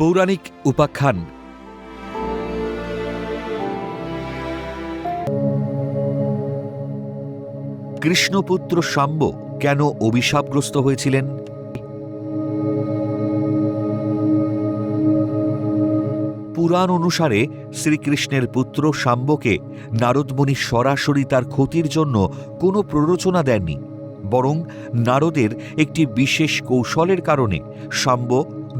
পৌরাণিক উপাখ্যান। কৃষ্ণপুত্র শাম্ব কেন অভিশাপগ্রস্ত হয়েছিলেন? পুরাণ অনুসারে শ্রীকৃষ্ণের পুত্র শাম্বকে নারদমুনি সরাসরি তার ক্ষতির জন্য কোনো প্ররোচনা দেননি, বরং নারদের একটি বিশেষ কৌশলের কারণে শাম্ব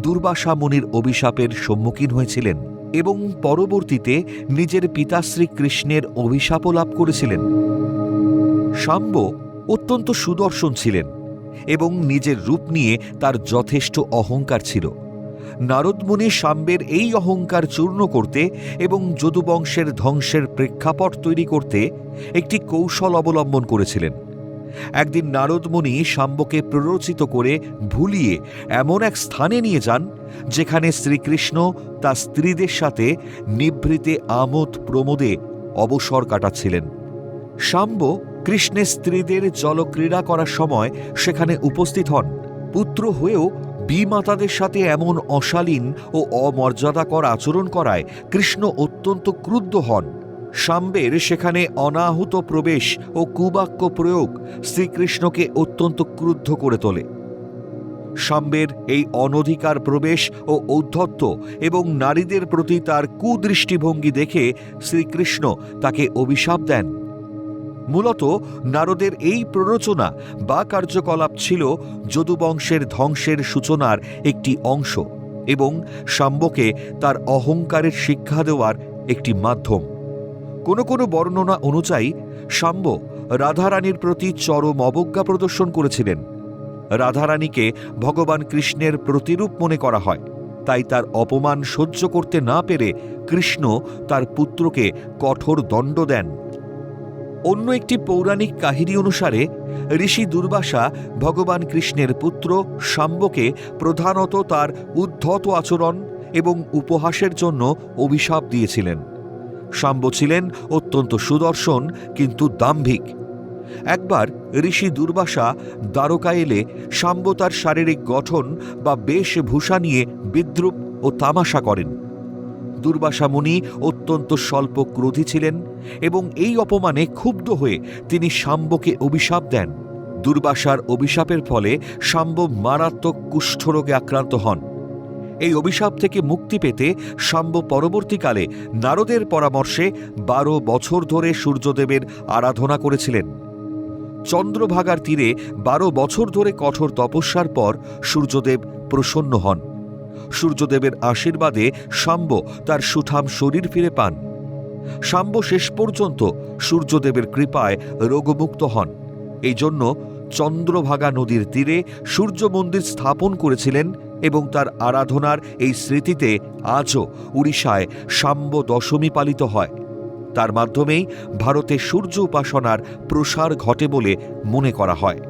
দুর্বাসা মুনির অভিশাপের সম্মুখীন হয়েছিলেন এবং পরবর্তীতে নিজের পিতা শ্রীকৃষ্ণের অভিশাপও লাভ করেছিলেন। শাম্ব অত্যন্ত সুদর্শন ছিলেন এবং নিজের রূপ নিয়ে তার যথেষ্ট অহংকার ছিল। নারদমুনি শাম্বের এই অহংকার চূর্ণ করতে এবং যদুবংশের ধ্বংসের প্রেক্ষাপট তৈরি করতে একটি কৌশল অবলম্বন করেছিলেন। একদিন নারদমুনি শাম্বকে প্ররোচিত করে ভুলিয়ে এমন এক স্থানে নিয়ে যান যেখানে শ্রীকৃষ্ণ তার স্ত্রীদের সাথে নিভৃতে আমোদ প্রমোদে অবসর কাটাচ্ছিলেন। শাম্ব কৃষ্ণের স্ত্রীদের জলক্রীড়া করার সময় সেখানে উপস্থিত হন। পুত্র হয়েও বিমাতাদের সাথে এমন অশালীন ও অমর্যাদাকর আচরণ করায় কৃষ্ণ অত্যন্ত ক্রুদ্ধ হন। শাম্বের সেখানে অনাহুত প্রবেশ ও কুবাক্য প্রয়োগ শ্রীকৃষ্ণকে অত্যন্ত ক্রুদ্ধ করে তোলে। শাম্বের এই অনধিকার প্রবেশ ও ঔদ্ধত্য এবং নারীদের প্রতি তার কুদৃষ্টিভঙ্গি দেখে শ্রীকৃষ্ণ তাকে অভিশাপ দেন। মূলত নারদের এই প্ররোচনা বা কার্যকলাপ ছিল যদুবংশের ধ্বংসের সূচনার একটি অংশ এবং শাম্বকে তার অহংকারের শিক্ষা দেওয়ার একটি মাধ্যম। কোনো কোনো বর্ণনা অনুযায়ী শাম্ব রাধারানীর প্রতি চরম অবজ্ঞা প্রদর্শন করেছিলেন। রাধারানীকে ভগবান কৃষ্ণের প্রতিরূপ মনে করা হয়, তাই তার অপমান সহ্য করতে না পেরে কৃষ্ণ তার পুত্রকে কঠোর দণ্ড দেন। অন্য একটি পৌরাণিক কাহিনী অনুসারে ঋষি দুর্বাসা ভগবান কৃষ্ণের পুত্র শাম্বকে প্রধানত তার উদ্ধত আচরণ এবং উপহাসের জন্য অভিশাপ দিয়েছিলেন। শাম্ব ছিলেন অত্যন্ত সুদর্শন কিন্তু দাম্ভিক। একবার ঋষি দুর্বাসা দ্বারকা এলে শাম্ব তার শারীরিক গঠন বা বেশভূষা নিয়ে বিদ্রূপ ও তামাশা করেন। দুর্বাসা মুনি অত্যন্ত স্বল্প ক্রোধী ছিলেন এবং এই অপমানে ক্ষুব্ধ হয়ে তিনি শাম্বকে অভিশাপ দেন। দুর্বাসার অভিশাপের ফলে শাম্ব মারাত্মক কুষ্ঠরোগে আক্রান্ত হন। এই অভিশাপ থেকে মুক্তি পেতে শাম্ব পরবর্তীকালে নারদের পরামর্শে 12 বছর ধরে সূর্যদেবের আরাধনা করেছিলেন। চন্দ্রভাগার তীরে 12 বছর ধরে কঠোর তপস্যার পর সূর্যদেব প্রসন্ন হন। সূর্যদেবের আশীর্বাদে শাম্ব তার সুঠাম শরীর ফিরে পান। শাম্ব শেষ পর্যন্ত সূর্যদেবের কৃপায় রোগমুক্ত হন। এই জন্য চন্দ্রভাগা নদীর তীরে সূর্য মন্দির স্থাপন করেছিলেন এবং তার আরাধনার এই স্মৃতিতে আজও উড়িষ্যায় শাম্ব দশমী পালিত হয়। তার মাধ্যমেই ভারতে সূর্য উপাসনার প্রসার ঘটে বলে মনে করা হয়।